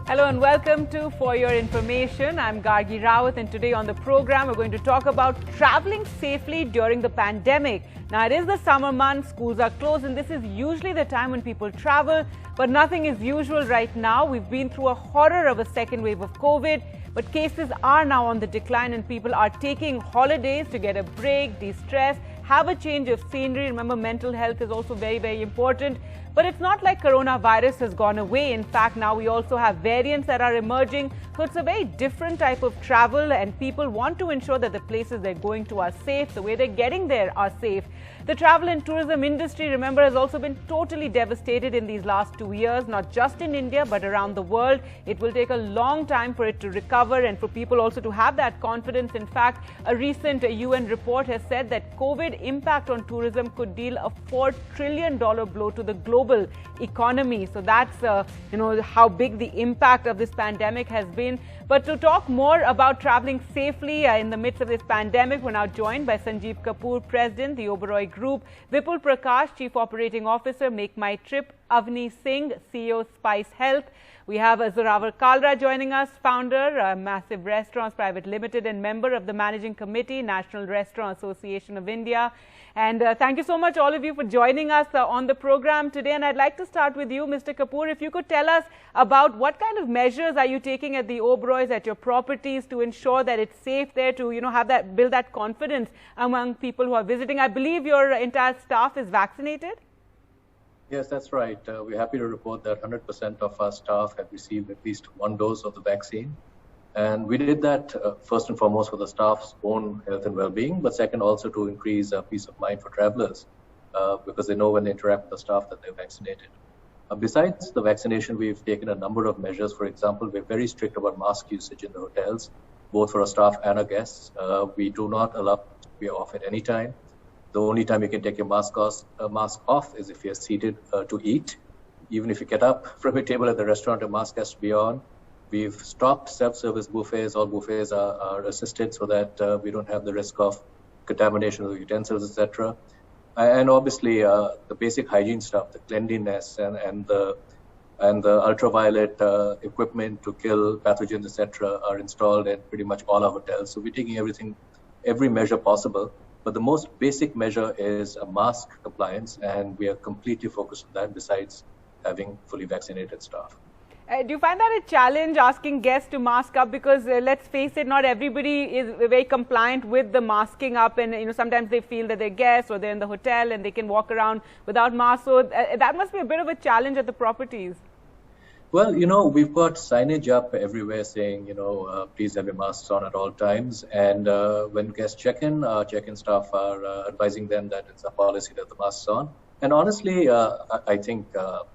Hello and welcome to For Your Information. I'm Gargi Rawat, and today on the program we're going to talk about traveling safely during the pandemic. Now it is the summer months, schools are closed, and this is usually the time when people travel, but nothing is usual right now. We've been through a horror of a second wave of COVID, but cases are now on the decline and people are taking holidays to get a break, de-stress, have a change of scenery. Remember, mental health is also very, very important. But it's not like coronavirus has gone away. In fact, now we also have variants that are emerging. So it's a very different type of travel, and people want to ensure that the places they're going to are safe, the way they're getting there are safe. The travel and tourism industry, remember, has also been totally devastated in these last 2 years, not just in India, but around the world. It will take a long time for it to recover and for people also to have that confidence. In fact, a recent UN report has said that COVID impact on tourism could deal a $4 trillion blow to the global economy. So that's, how big the impact of this pandemic has been. But to talk more about traveling safely in the midst of this pandemic, we're now joined by Sanjeev Kapoor, President, the Oberoi Group, Vipul Prakash, Chief Operating Officer, Make My Trip, Avni Singh, CEO, Spice Health. We have Zorawar Kalra joining us, founder, Massive Restaurants Private Limited, and member of the Managing Committee, National Restaurant Association of India. And thank you so much, all of you, for joining us on the program today. And I'd like to start with you, Mr. Kapoor. If you could tell us about what kind of measures are you taking at the Oberois, at your properties, to ensure that it's safe there, to build that confidence among people who are visiting. I believe your entire staff is vaccinated. Yes, that's right. We're happy to report that 100% of our staff have received at least one dose of the vaccine. And we did that first and foremost for the staff's own health and well-being, but second also to increase peace of mind for travelers because they know when they interact with the staff that they're vaccinated. Besides the vaccination, we've taken a number of measures. For example, we're very strict about mask usage in the hotels, both for our staff and our guests. We do not allow to be off at any time. The only time you can take your mask off is if you're seated to eat. Even if you get up from a table at the restaurant, a mask has to be on. We've stopped self-service buffets. All buffets are assisted so that we don't have the risk of contamination of the utensils, etc. And obviously, the basic hygiene stuff, the cleanliness and the ultraviolet equipment to kill pathogens, etc., are installed at pretty much all our hotels. So we're taking every measure possible. But the most basic measure is a mask compliance, and we are completely focused on that besides having fully vaccinated staff. Do you find that a challenge asking guests to mask up? Because let's face it, not everybody is very compliant with the masking up, and sometimes they feel that they're guests or they're in the hotel and they can walk around without masks. So that must be a bit of a challenge at the properties. Well, we've got signage up everywhere saying, please have your masks on at all times. And when guests check in, our check-in staff are advising them that it's a policy that the mask's on. And honestly, I think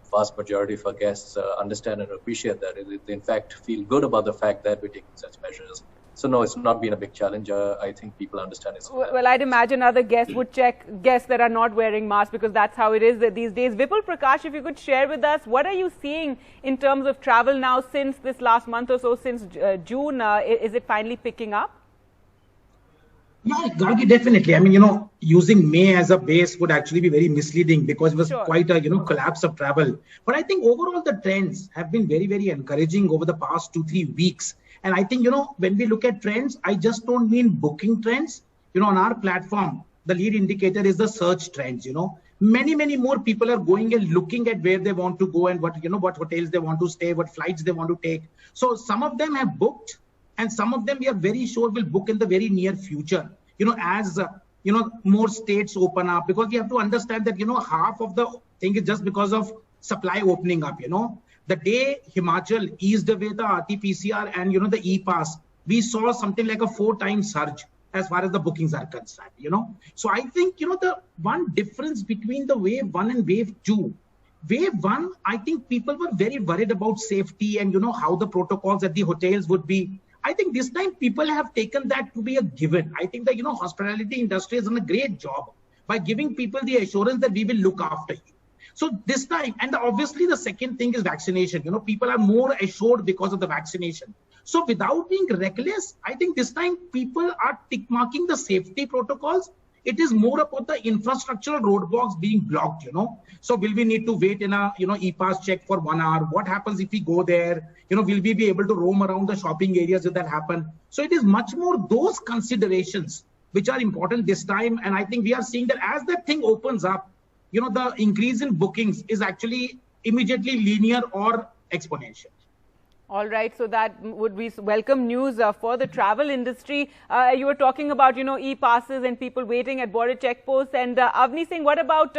vast majority of our guests understand and appreciate that. They, in fact, feel good about the fact that we're taking such measures. So no, it's not been a big challenge. I think people understand it. Well, I'd imagine other guests would check guests that are not wearing masks, because that's how it is these days. Vipul Prakash, if you could share with us, what are you seeing in terms of travel now since this last month or so, since June? Is it finally picking up? Yeah, Gargi, definitely. I mean, using May as a base would actually be very misleading because it was quite a, collapse of travel. But I think overall the trends have been very, very encouraging over the past 2-3 weeks. And I think, when we look at trends, I just don't mean booking trends. On our platform, the lead indicator is the search trends, Many, many more people are going and looking at where they want to go and what hotels they want to stay, what flights they want to take. So some of them have booked, and some of them we are very sure will book in the very near future, as, more states open up, because you have to understand that, half of the thing is just because of supply opening up, The day Himachal eased away the RT-PCR and, the e-pass, we saw something like a 4-time surge as far as the bookings are concerned, So I think, the one difference between the wave 1 and wave 2, wave 1, I think people were very worried about safety and, how the protocols at the hotels would be. I think this time people have taken that to be a given. I think the, hospitality industry has done a great job by giving people the assurance that we will look after you. So this time, and obviously the second thing is vaccination. People are more assured because of the vaccination. So without being reckless, I think this time people are tick marking the safety protocols. It is more about the infrastructural roadblocks being blocked, So will we need to wait in a, e-pass check for 1 hour? What happens if we go there? Will we be able to roam around the shopping areas if that happen? So it is much more those considerations which are important this time. And I think we are seeing that as that thing opens up, the increase in bookings is actually immediately linear or exponential. All right, so that would be welcome news for the travel industry. You were talking about, e-passes and people waiting at border checkposts. And Avni Singh, what about,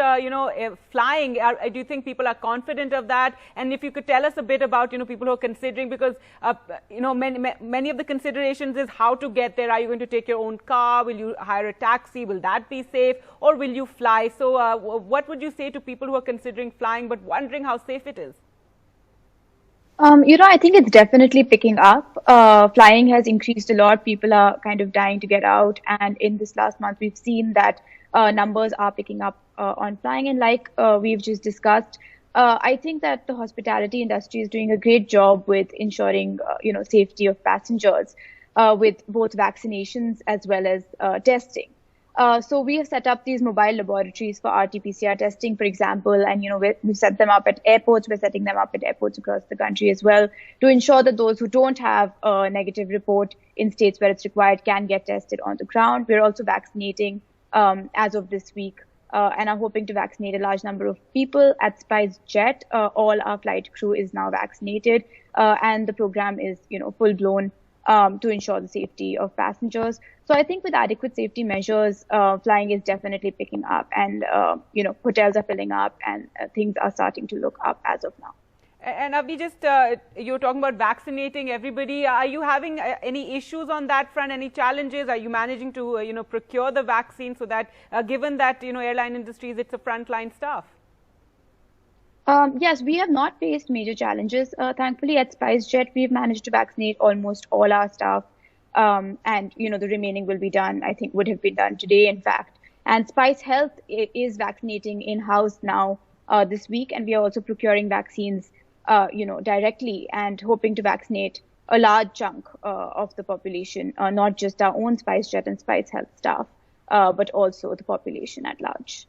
flying? Do you think people are confident of that? And if you could tell us a bit about, people who are considering, because, many of the considerations is how to get there. Are you going to take your own car? Will you hire a taxi? Will that be safe? Or will you fly? So what would you say to people who are considering flying but wondering how safe it is? I think it's definitely picking up. Flying has increased a lot. People are kind of dying to get out. And in this last month, we've seen that numbers are picking up on flying. And like we've just discussed, I think that the hospitality industry is doing a great job with ensuring, safety of passengers with both vaccinations as well as testing. So we have set up these mobile laboratories for RT-PCR testing, for example, and, we've set them up at airports. We're setting them up at airports across the country as well to ensure that those who don't have a negative report in states where it's required can get tested on the ground. We're also vaccinating as of this week and are hoping to vaccinate a large number of people at SpiceJet. All our flight crew is now vaccinated and the program is, full blown to ensure the safety of passengers. So I think with adequate safety measures, flying is definitely picking up and, hotels are filling up and things are starting to look up as of now. And Avni, just you're talking about vaccinating everybody. Are you having any issues on that front, any challenges? Are you managing to, procure the vaccine so that given that, airline industries, it's a frontline staff? Yes, we have not faced major challenges. Thankfully, at SpiceJet, we've managed to vaccinate almost all our staff. And, the remaining will be done, I think would have been done today, in fact. And Spice Health is vaccinating in-house now this week. And we are also procuring vaccines, directly and hoping to vaccinate a large chunk of the population, not just our own SpiceJet and Spice Health staff, but also the population at large.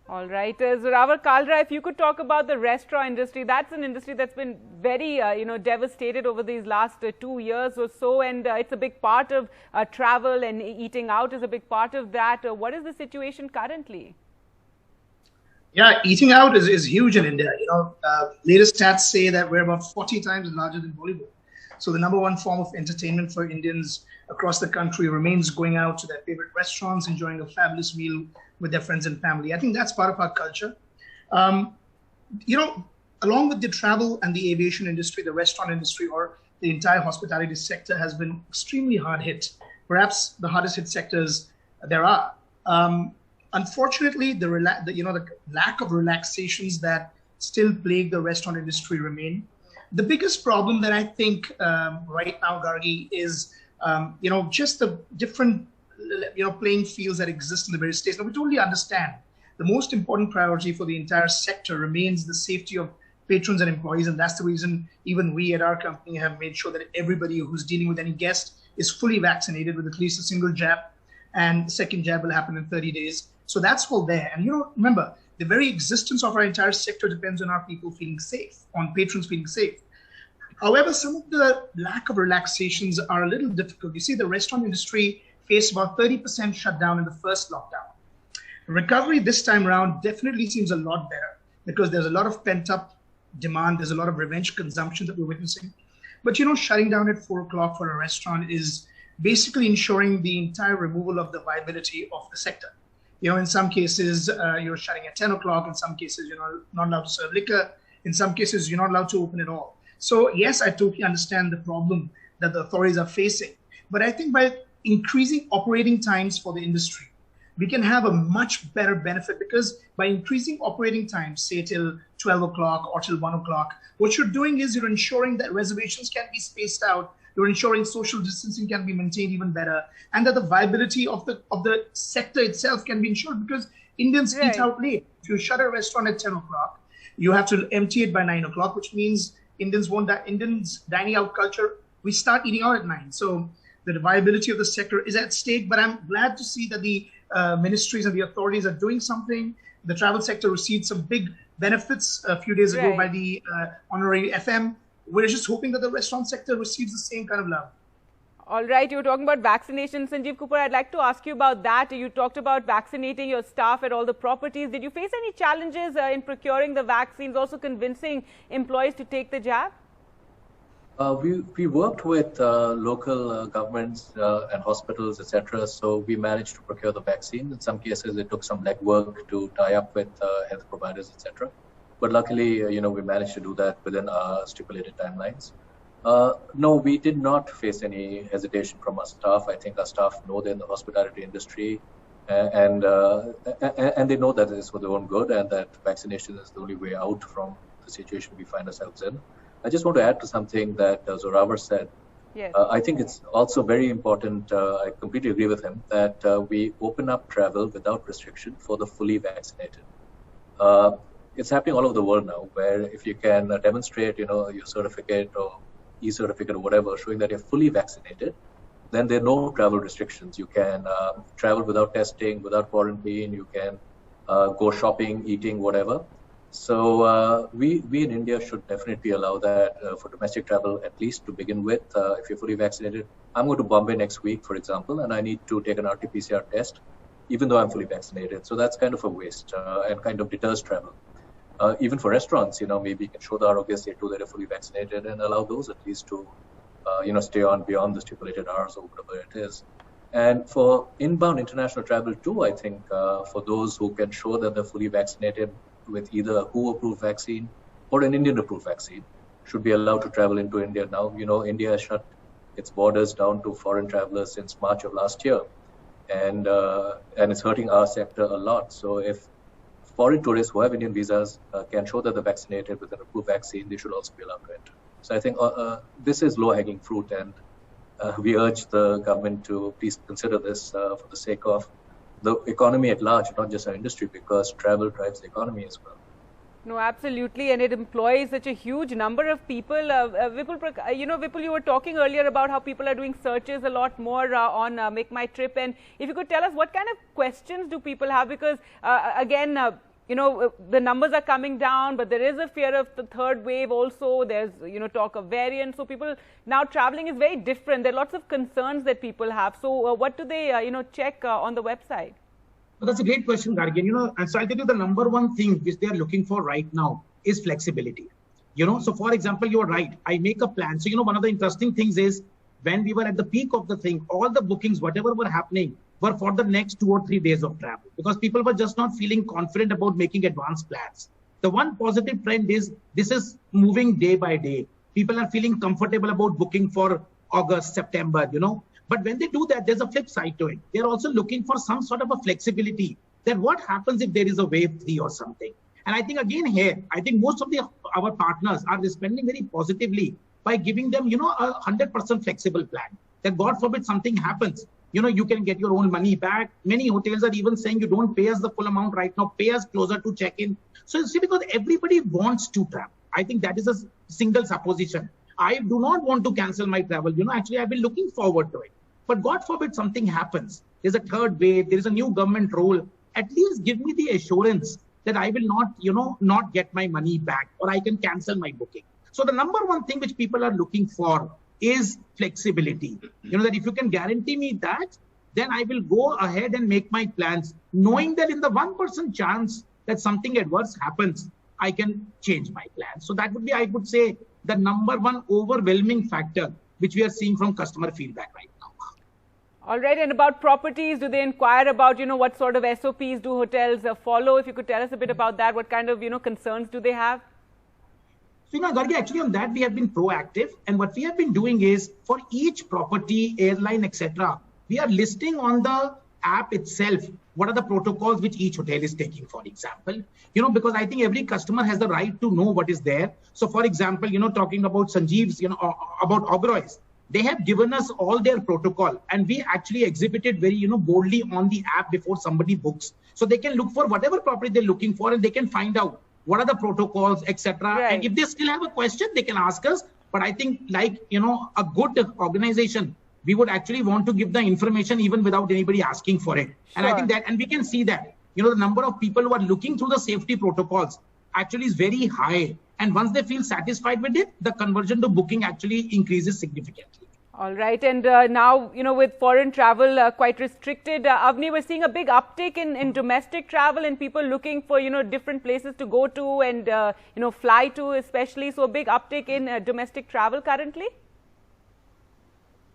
All right. Zorawar Kalra, if you could talk about the restaurant industry, that's an industry that's been very, devastated over these last 2 years or so. And it's a big part of travel, and eating out is a big part of that. What is the situation currently? Yeah, eating out is huge in India. Latest stats say that we're about 40 times larger than Bollywood. So the number one form of entertainment for Indians across the country remains going out to their favorite restaurants, enjoying a fabulous meal with their friends and family. I think that's part of our culture. Along with the travel and the aviation industry, the restaurant industry, or the entire hospitality sector has been extremely hard hit, perhaps the hardest hit sectors there are. Unfortunately, the lack of relaxations that still plague the restaurant industry remain. The biggest problem that I think right now, Gargi, is just the different playing fields that exist in the various states. Now, we totally understand the most important priority for the entire sector remains the safety of patrons and employees, and that's the reason even we at our company have made sure that everybody who's dealing with any guest is fully vaccinated with at least a single jab, and the second jab will happen in 30 days. So that's all there. And remember, the very existence of our entire sector depends on our people feeling safe, on patrons feeling safe. However, some of the lack of relaxations are a little difficult. You see, the restaurant industry faced about 30% shutdown in the first lockdown. Recovery this time around definitely seems a lot better because there's a lot of pent-up demand. There's a lot of revenge consumption that we're witnessing. But, shutting down at 4 o'clock for a restaurant is basically ensuring the entire removal of the viability of the sector. In some cases, you're shutting at 10 o'clock. In some cases, you're not allowed to serve liquor. In some cases, you're not allowed to open at all. So, yes, I totally understand the problem that the authorities are facing. But I think by increasing operating times for the industry, we can have a much better benefit, because by increasing operating times, say till 12 o'clock or till 1 o'clock, what you're doing is you're ensuring that reservations can be spaced out, you're ensuring social distancing can be maintained even better, and that the viability of the sector itself can be ensured, because Indians eat out late. If you shut a restaurant at 10 o'clock, you have to empty it by 9 o'clock, which means Indians dining out culture, we start eating out at 9. So the viability of the sector is at stake, but I'm glad to see that the ministries and the authorities are doing something. The travel sector received some big benefits a few days ago by the honorary FM. We're just hoping that the restaurant sector receives the same kind of love. All right, you were talking about vaccination. Sanjeev Cooper, I'd like to ask you about that. You talked about vaccinating your staff at all the properties. Did you face any challenges in procuring the vaccines, also convincing employees to take the jab? We worked with local governments and hospitals, etc. So we managed to procure the vaccine. In some cases, it took some legwork to tie up with health providers, etc. But luckily, we managed to do that within our stipulated timelines. No, we did not face any hesitation from our staff. I think our staff know they're in the hospitality industry, and they know that it is for their own good, and that vaccination is the only way out from the situation we find ourselves in. I just want to add to something that Zorawar said. Yes. I think it's also very important, I completely agree with him, that we open up travel without restriction for the fully vaccinated. It's happening all over the world now, where if you can demonstrate, your certificate or e-certificate or whatever, showing that you're fully vaccinated, then there are no travel restrictions. You can travel without testing, without quarantine. You can go shopping, eating, whatever. So we in India should definitely allow that for domestic travel, at least to begin with. If you're fully vaccinated, I'm going to Bombay next week, for example, and I need to take an RT-PCR test, even though I'm fully vaccinated. So that's kind of a waste and kind of deters travel. Even for restaurants, maybe you can show the Arogya Setu that you're fully vaccinated and allow those at least to, stay on beyond the stipulated hours or whatever it is. And for inbound international travel too, I think for those who can show that they're fully vaccinated with either a WHO-approved vaccine or an Indian-approved vaccine, should be allowed to travel into India now. India has shut its borders down to foreign travelers since March of last year, and it's hurting our sector a lot. So if foreign tourists who have Indian visas can show that they're vaccinated with an approved vaccine, they should also be allowed to enter. So I think this is low-hanging fruit, and we urge the government to please consider this for the sake of the economy at large, not just our industry, because travel drives the economy as well. No, absolutely, and it employs such a huge number of people. Vipul, you were talking earlier about how people are doing searches a lot more on Make My Trip, and if you could tell us what kind of questions do people have, because again, the numbers are coming down, but there is a fear of the third wave also. There's, talk of variants. So people now traveling is very different. There are lots of concerns that people have. So what do they, check on the website? Well, that's a great question, Gargi. And so I'll tell you the number one thing which they are looking for right now is flexibility. So for example, you're right. I make a plan. So, one of the interesting things is when we were at the peak of the thing, all the bookings, whatever were happening, were for the next 2 or 3 days of travel, because people were just not feeling confident about making advanced plans. The one positive trend is this is moving day by day. People are feeling comfortable about booking for August, September, But when they do that, there's a flip side to it. They're also looking for some sort of a flexibility. Then what happens if there is a wave 3 or something? And I think again here, I think most of our partners are responding very positively by giving them, a 100% flexible plan. That God forbid something happens, you can get your own money back. Many hotels are even saying you don't pay us the full amount right now, pay us closer to check-in. So you see, because everybody wants to travel. I think that is a single supposition. I do not want to cancel my travel. Actually, I've been looking forward to it. But God forbid something happens. There's a third wave. There is a new government rule. At least give me the assurance that I will not, not get my money back, or I can cancel my booking. So the number one thing which people are looking for is flexibility. That if you can guarantee me that, then I will go ahead and make my plans, knowing that in the 1% chance that something adverse happens, I can change my plans. So that would be, I would say, the number one overwhelming factor which we are seeing from customer feedback right now. All right, and about properties, do they inquire about, what sort of SOPs do hotels follow? If you could tell us a bit about that, what kind of, concerns do they have? So, Gargi, actually on that we have been proactive, and what we have been doing is for each property, airline, etc., we are listing on the app itself what are the protocols which each hotel is taking, for example, because I think every customer has the right to know what is there. So, for example, talking about Sanjeev's, about Oberoi's, they have given us all their protocol, and we actually exhibited very, boldly on the app before somebody books. So they can look for whatever property they're looking for, and they can find out what are the protocols, etc. Right. And if they still have a question, they can ask us. But I think, like, a good organization, we would actually want to give the information even without anybody asking for it. And I think that, and we can see that, you know, the number of people who are looking through the safety protocols actually is very high. And once they feel satisfied with it, the conversion to booking actually increases significantly. All right. And now, you know, with foreign travel quite restricted, Avni, we're seeing a big uptick in domestic travel and people looking for, you know, different places to go to and, you know, fly to especially. So a big uptick in domestic travel currently?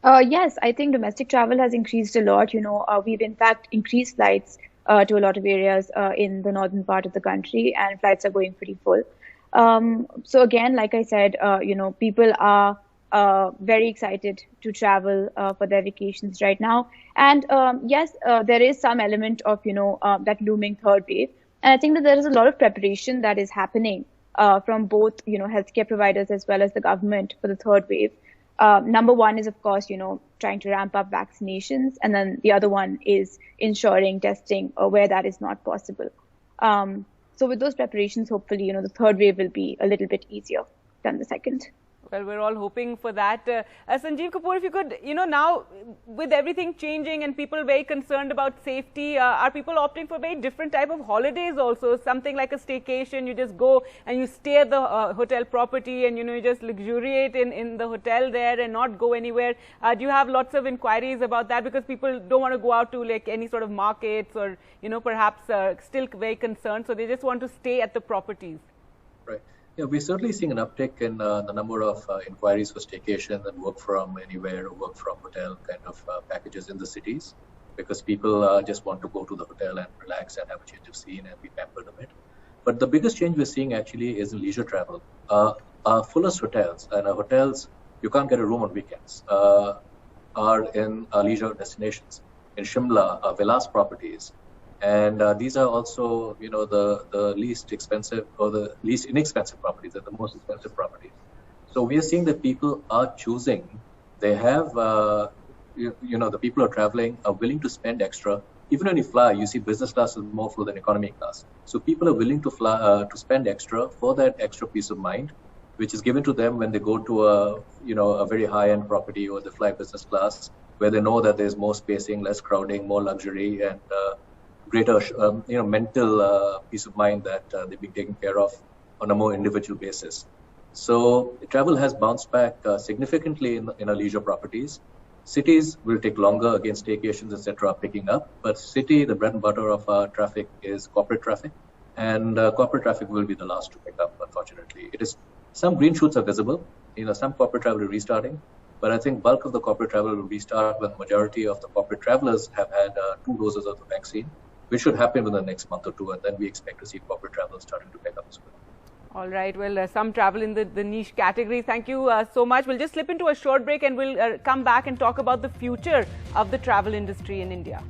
Yes, I think domestic travel has increased a lot. You know, we've in fact increased flights to a lot of areas in the northern part of the country, and flights are going pretty full. So again, like I said, you know, people are very excited to travel for their vacations right now. And yes, there is some element of, you know, that looming third wave. And I think that there is a lot of preparation that is happening from both, you know, healthcare providers as well as the government for the third wave. Number one is, of course, you know, trying to ramp up vaccinations. And then the other one is ensuring testing where that is not possible. So with those preparations, hopefully, you know, the third wave will be a little bit easier than the second. Well, we're all hoping for that. Sanjeev Kapoor, if you could, you know, now with everything changing and people very concerned about safety, are people opting for very different type of holidays also? Something like a staycation, you just go and you stay at the hotel property and, you know, you just luxuriate in the hotel there and not go anywhere. Do you have lots of inquiries about that? Because people don't want to go out to like any sort of markets or, you know, perhaps still very concerned. So they just want to stay at the properties. Right. Yeah, we're certainly seeing an uptick in the number of inquiries for staycation and work from anywhere or work from hotel kind of packages in the cities, because people just want to go to the hotel and relax and have a change of scene and be pampered a bit. But the biggest change we're seeing actually is in leisure travel. Fullest hotels, and hotels, you can't get a room on weekends, are in leisure destinations. In Shimla, villas properties. And these are also, you know, the least expensive or the least inexpensive properties, and the most expensive properties. So we are seeing that people are choosing. They have, you know, the people who are traveling are willing to spend extra. Even when you fly, you see business class is more full than economy class. So people are willing to fly to spend extra for that extra peace of mind, which is given to them when they go to a, you know, a very high-end property or they fly business class, where they know that there's more spacing, less crowding, more luxury, and greater, you know, mental peace of mind that they're being taken care of on a more individual basis. So travel has bounced back significantly in our leisure properties. Cities will take longer, again, staycations, etc., are picking up. But city, the bread and butter of our traffic is corporate traffic, and corporate traffic will be the last to pick up. Unfortunately, it is some green shoots are visible. You know, some corporate travel is restarting, but I think bulk of the corporate travel will restart when the majority of the corporate travelers have had 2 doses of the vaccine, which should happen within the next month or 2, and then we expect to see corporate travel starting to pick up as well. All right. Well, some travel in the niche category. Thank you so much. We'll just slip into a short break and we'll come back and talk about the future of the travel industry in India.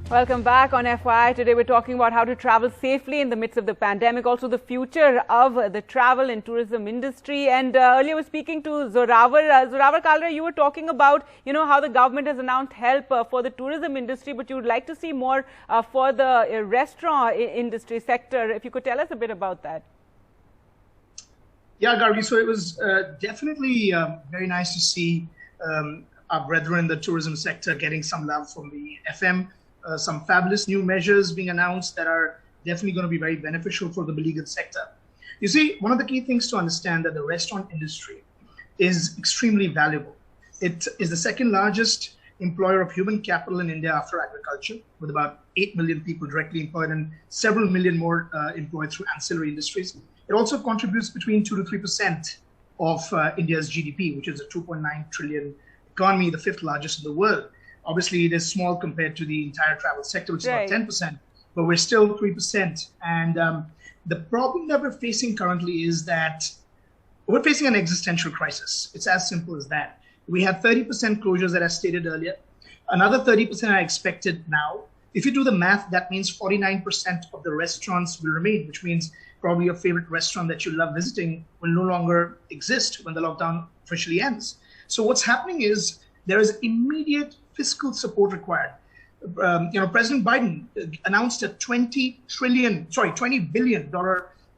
Welcome back on FYI. Today we're talking about how to travel safely in the midst of the pandemic, also the future of the travel and tourism industry. And earlier we were speaking to Zorawar. Zorawar Kalra, you were talking about, you know, how the government has announced help for the tourism industry, but you would like to see more for the restaurant industry sector. If you could tell us a bit about that. Yeah, Gargi, so it was definitely very nice to see our brethren in the tourism sector getting some love from the FM. Some fabulous new measures being announced that are definitely going to be very beneficial for the beleaguered sector. You see, one of the key things to understand that the restaurant industry is extremely valuable. It is the second largest employer of human capital in India after agriculture, with about 8 million people directly employed and several million more employed through ancillary industries. It also contributes between 2 to 3% of India's GDP, which is a 2.9 trillion economy, the 5th largest in the world. Obviously, it is small compared to the entire travel sector, which is about 10%, but we're still 3%. And the problem that we're facing currently is that we're facing an existential crisis. It's as simple as that. We have 30% closures that I stated earlier. Another 30% are expected now. If you do the math, that means 49% of the restaurants will remain, which means probably your favorite restaurant that you love visiting will no longer exist when the lockdown officially ends. So what's happening is there is immediate fiscal support required. President Biden announced a $20 billion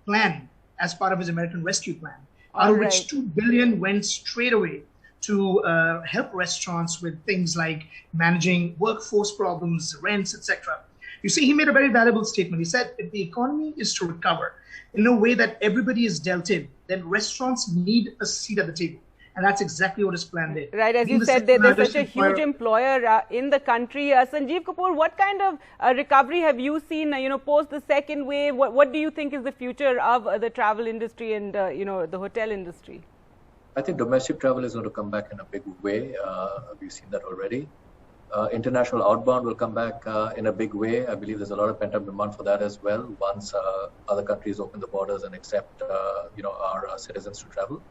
plan as part of his American Rescue Plan, out of which $2 billion went straight away to help restaurants with things like managing workforce problems, rents, etc. You see, he made a very valuable statement. He said, if the economy is to recover in a way that everybody is dealt in, then restaurants need a seat at the table. And that's exactly what his plan did. Right, as you said, they're such a huge employer in the country. Sanjeev Kapoor, what kind of recovery have you seen, post the second wave? What do you think is the future of the travel industry and, the hotel industry? I think domestic travel is going to come back in a big way. We've seen that already. International outbound will come back in a big way. I believe there's a lot of pent-up demand for that as well once other countries open the borders and accept, our citizens to travel.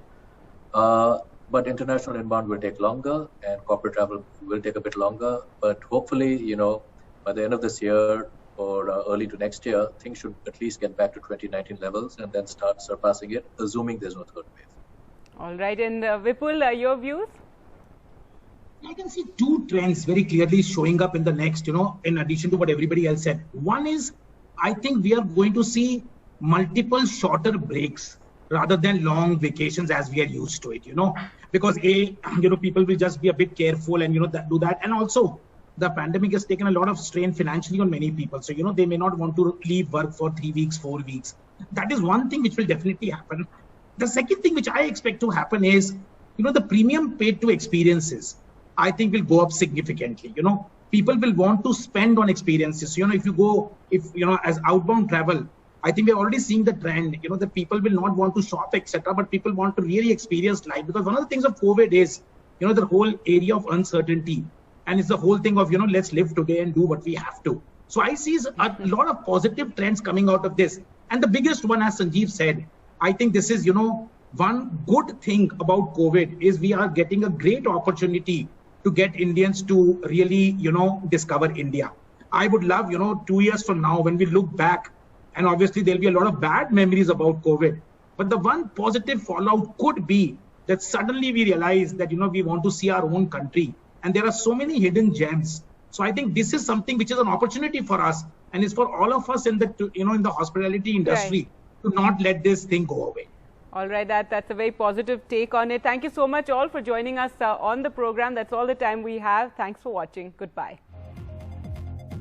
But international inbound will take longer and corporate travel will take a bit longer. But hopefully, by the end of this year or early to next year, things should at least get back to 2019 levels and then start surpassing it, assuming there's no third wave. All right. And Vipul, your views? I can see two trends very clearly showing up in the next, in addition to what everybody else said. One is, I think we are going to see multiple shorter breaks rather than long vacations as we are used to it, because people will just be a bit careful and, do that. And also the pandemic has taken a lot of strain financially on many people. So, they may not want to leave work for 3 weeks, 4 weeks. That is one thing which will definitely happen. The second thing which I expect to happen is, the premium paid to experiences, I think will go up significantly. People will want to spend on experiences. As outbound travel, I think we're already seeing the trend, that people will not want to shop, etc., but people want to really experience life. Because one of the things of COVID is, the whole area of uncertainty. And it's the whole thing of, let's live today and do what we have to. So I see a lot of positive trends coming out of this. And the biggest one, as Sanjeev said, I think this is, one good thing about COVID is we are getting a great opportunity to get Indians to really, discover India. I would love, 2 years from now, when we look back, and obviously there'll be a lot of bad memories about COVID, but the one positive fallout could be that suddenly we realize that, we want to see our own country. And there are so many hidden gems. So I think this is something which is an opportunity for us, and it's for all of us in the, in the hospitality industry to not let this thing go away. All right, that's a very positive take on it. Thank you so much all for joining us on the program. That's all the time we have. Thanks for watching. Goodbye.